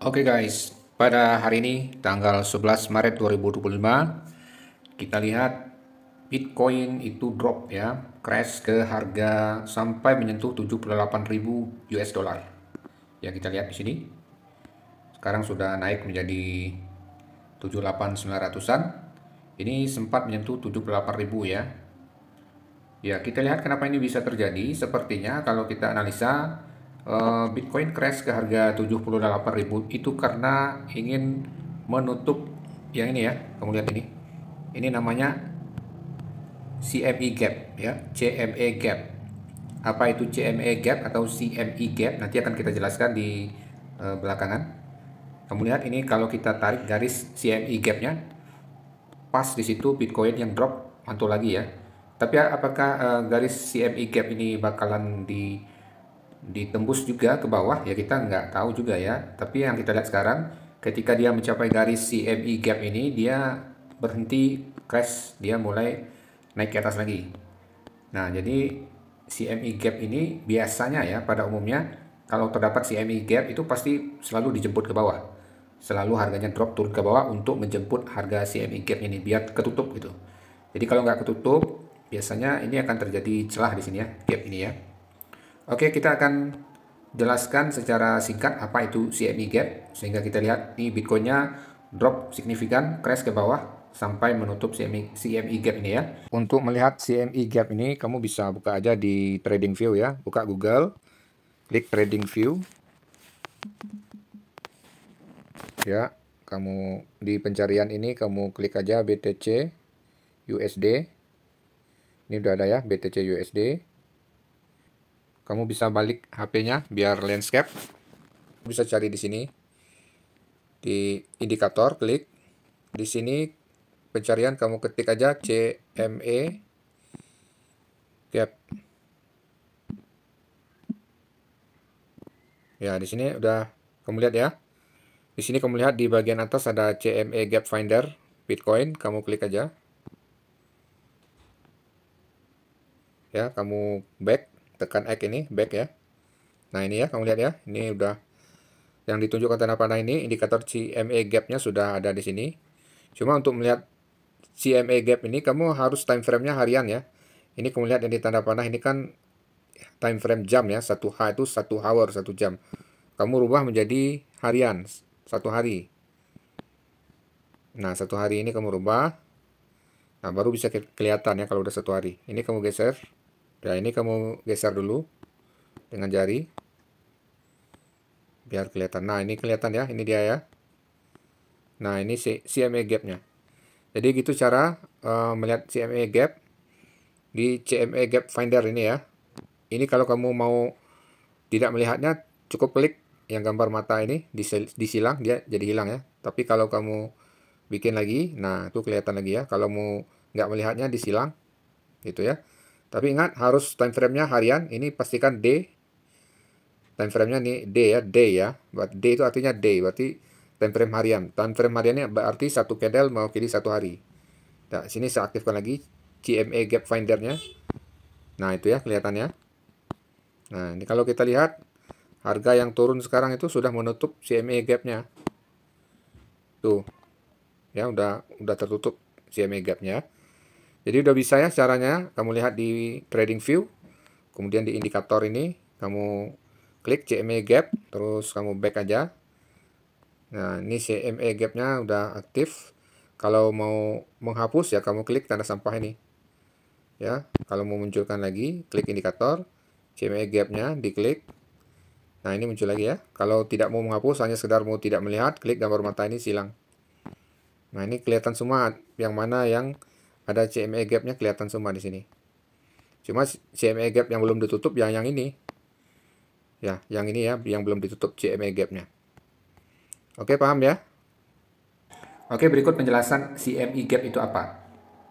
Oke guys, pada hari ini tanggal 11 Maret 2025 kita lihat Bitcoin itu drop ya, crash ke harga sampai menyentuh 78.000 US dollar. Ya kita lihat di sini. Sekarang sudah naik menjadi 78.900-an. Ini sempat menyentuh 78.000 ya. Ya, kita lihat kenapa ini bisa terjadi. Sepertinya kalau kita analisa Bitcoin crash ke harga 78.000 itu karena ingin menutup yang ini ya. Kamu lihat ini. Ini namanya CME gap ya, CME gap. Apa itu CME gap atau CME gap? Nanti akan kita jelaskan di belakangan. Kamu lihat ini kalau kita tarik garis CME gapnya, pas di situ Bitcoin yang drop mantul lagi ya. Tapi apakah garis CME gap ini bakalan ditembus juga ke bawah? Ya kita nggak tahu juga ya. Tapi yang kita lihat sekarang, ketika dia mencapai garis CME gap ini, dia berhenti crash, dia mulai naik ke atas lagi. Nah, jadi CME gap ini biasanya ya pada umumnya kalau terdapat CME gap itu pasti selalu dijemput ke bawah. Selalu harganya drop turun ke bawah untuk menjemput harga CME gap ini biar ketutup gitu. Jadi kalau nggak ketutup, biasanya ini akan terjadi celah di sini ya, gap ini ya. Oke, kita akan jelaskan secara singkat apa itu CME gap sehingga kita lihat nih Bitcoinnya drop signifikan, crash ke bawah sampai menutup CME gap ini ya. Untuk melihat CME gap ini kamu bisa buka aja di TradingView ya. Buka Google, klik TradingView. Ya, kamu di pencarian ini kamu klik aja BTC USD. Ini udah ada ya BTC USD. Kamu bisa balik HP-nya biar landscape. Bisa cari di sini. Di indikator klik. Di sini pencarian kamu ketik aja CME gap. Ya, di sini udah kamu lihat ya. Di sini kamu lihat di bagian atas ada CME Gap Finder Bitcoin, kamu klik aja. Ya, kamu back, tekan X ini, back ya. Nah, ini ya, kamu lihat ya. Ini udah yang ditunjukkan tanda panah ini, indikator CME Gap-nya sudah ada di sini. Cuma untuk melihat CME Gap ini, kamu harus time frame-nya harian ya. Ini kamu lihat yang di tanda panah ini kan time frame jam ya. 1H itu 1 hour, 1 jam. Kamu rubah menjadi harian, 1 hari. Nah, 1 hari ini kamu rubah. Nah, baru bisa kelihatan ya kalau udah 1 hari. Ini kamu geser. Ya, ini kamu geser dulu dengan jari. Biar kelihatan. Nah, ini kelihatan ya. Ini dia ya. Nah, ini CME gap-nya. Jadi gitu cara melihat CME gap di CME Gap Finder ini ya. Ini kalau kamu mau tidak melihatnya, cukup klik yang gambar mata ini, disilang, dia jadi hilang ya. Tapi kalau kamu bikin lagi, nah itu kelihatan lagi ya. Kalau mau nggak melihatnya, disilang gitu ya. Tapi ingat harus time frame-nya harian. Ini pastikan day. Time frame-nya nih day ya, day ya. Day itu artinya day, berarti time frame harian. Time frame hariannya berarti satu candle mewakili 1 hari. Nah, sini saya aktifkan lagi CME Gap Finder-nya. Nah, itu ya kelihatannya. Nah, ini kalau kita lihat harga yang turun sekarang itu sudah menutup CME Gap-nya. Tuh. Ya, udah tertutup CME Gap-nya. Jadi udah bisa ya caranya, kamu lihat di TradingView, kemudian di indikator ini, kamu klik CME Gap, terus kamu back aja. Nah, ini CME Gap-nya udah aktif. Kalau mau menghapus ya kamu klik tanda sampah ini. Ya, kalau mau munculkan lagi, klik indikator, CME Gap-nya diklik. Nah, ini muncul lagi ya. Kalau tidak mau menghapus, hanya sekedar mau tidak melihat, klik gambar mata ini, silang. Nah, ini kelihatan semua yang mana yang ada CME gap-nya kelihatan semua di sini. Cuma CME gap yang belum ditutup yang ini. Ya, yang ini ya, yang belum ditutup CME gap-nya. Oke, paham ya? Oke, berikut penjelasan CME gap itu apa.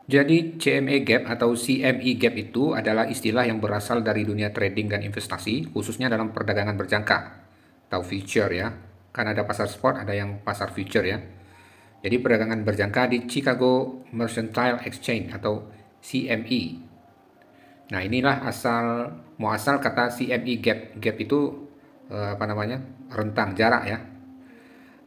Jadi CME gap atau CME gap itu adalah istilah yang berasal dari dunia trading dan investasi, khususnya dalam perdagangan berjangka atau future ya. Kan ada pasar spot, ada yang pasar future ya. Jadi perdagangan berjangka di Chicago Mercantile Exchange atau CME. Nah, inilah muasal kata CME gap. Gap itu apa namanya? Rentang jarak ya.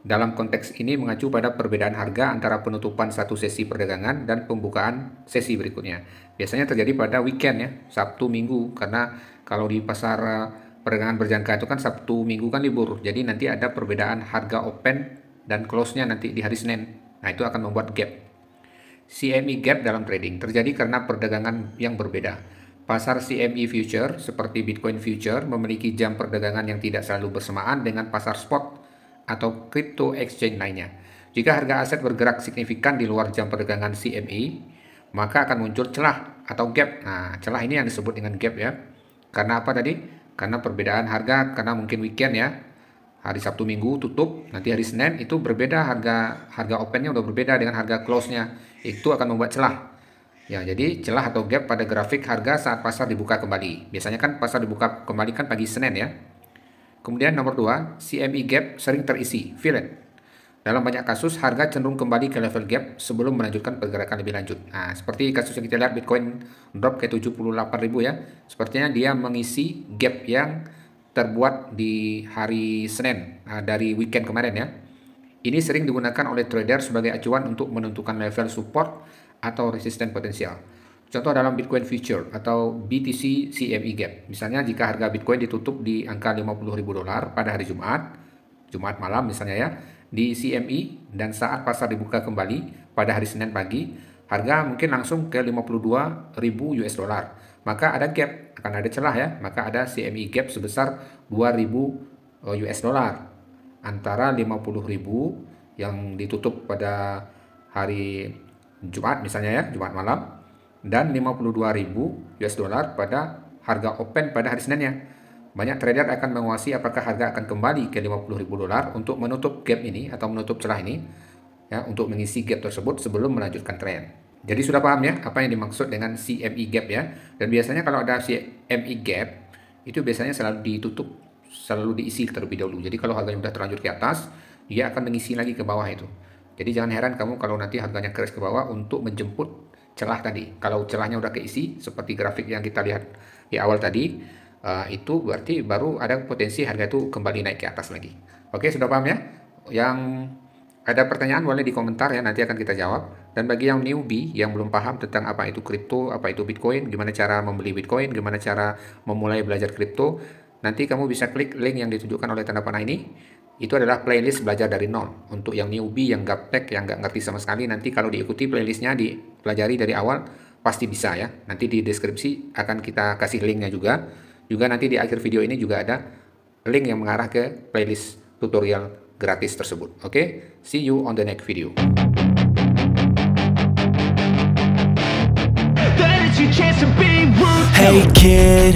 Dalam konteks ini mengacu pada perbedaan harga antara penutupan satu sesi perdagangan dan pembukaan sesi berikutnya. Biasanya terjadi pada weekend ya, Sabtu Minggu, karena kalau di pasar perdagangan berjangka itu kan Sabtu Minggu kan libur. Jadi nanti ada perbedaan harga open dan close-nya nanti di hari Senin. Nah, itu akan membuat gap. CME gap dalam trading terjadi karena perdagangan yang berbeda. Pasar CME future seperti Bitcoin future memiliki jam perdagangan yang tidak selalu bersamaan dengan pasar spot atau crypto exchange lainnya. Jika harga aset bergerak signifikan di luar jam perdagangan CME, maka akan muncul celah atau gap. Nah, celah ini yang disebut dengan gap ya. Karena apa tadi? Karena perbedaan harga, karena mungkin weekend ya. Hari Sabtu Minggu tutup, nanti hari Senin itu berbeda, harga opennya udah berbeda dengan harga close-nya. Itu akan membuat celah. Ya, jadi celah atau gap pada grafik harga saat pasar dibuka kembali. Biasanya kan pasar dibuka kembali kan pagi Senin ya. Kemudian nomor 2, CME gap sering terisi, fillet. Dalam banyak kasus, harga cenderung kembali ke level gap sebelum melanjutkan pergerakan lebih lanjut. Nah, seperti kasus yang kita lihat Bitcoin drop ke 78.000 ya. Sepertinya dia mengisi gap yang terbuat di hari Senin, dari weekend kemarin ya. Ini sering digunakan oleh trader sebagai acuan untuk menentukan level support atau resisten potensial. Contoh dalam Bitcoin Future atau BTC CME Gap. Misalnya jika harga Bitcoin ditutup di angka $50.000 pada hari Jumat malam misalnya ya, di CME dan saat pasar dibuka kembali pada hari Senin pagi, harga mungkin langsung ke $52.000. Maka ada gap, akan ada celah ya, maka ada CME Gap sebesar $2.000 antara 50.000 yang ditutup pada hari Jumat misalnya ya, Jumat malam, dan $52.000 pada harga open pada hari Seninnya. Banyak trader akan menguasai apakah harga akan kembali ke $50.000 untuk menutup gap ini atau menutup celah ini ya, untuk mengisi gap tersebut sebelum melanjutkan tren. Jadi sudah paham ya apa yang dimaksud dengan CME gap ya. Dan biasanya kalau ada CME gap itu biasanya selalu diisi terlebih dahulu. Jadi kalau harganya sudah terlanjur ke atas, dia akan mengisi lagi ke bawah itu. Jadi jangan heran kamu kalau nanti harganya crash ke bawah untuk menjemput celah tadi. Kalau celahnya udah keisi seperti grafik yang kita lihat di awal tadi, itu berarti baru ada potensi harga itu kembali naik ke atas lagi. Oke, sudah paham ya? Yang ada pertanyaan boleh di komentar ya, nanti akan kita jawab. Dan bagi yang newbie yang belum paham tentang apa itu kripto, apa itu Bitcoin, gimana cara membeli Bitcoin, gimana cara memulai belajar kripto, nanti kamu bisa klik link yang ditunjukkan oleh tanda panah ini. Itu adalah playlist belajar dari nol. Untuk yang newbie, yang gaptek, yang nggak ngerti sama sekali, nanti kalau diikuti playlistnya, dipelajari dari awal, pasti bisa ya. Nanti di deskripsi akan kita kasih linknya juga. Juga nanti di akhir video ini juga ada link yang mengarah ke playlist tutorial gratis tersebut. Oke, see you on the next video. Hey kid,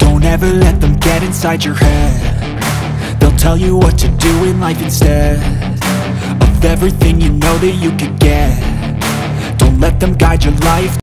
don't ever let them get inside your head. They'll tell you what to do in life instead of everything you know that you could get. Don't let them guide your life.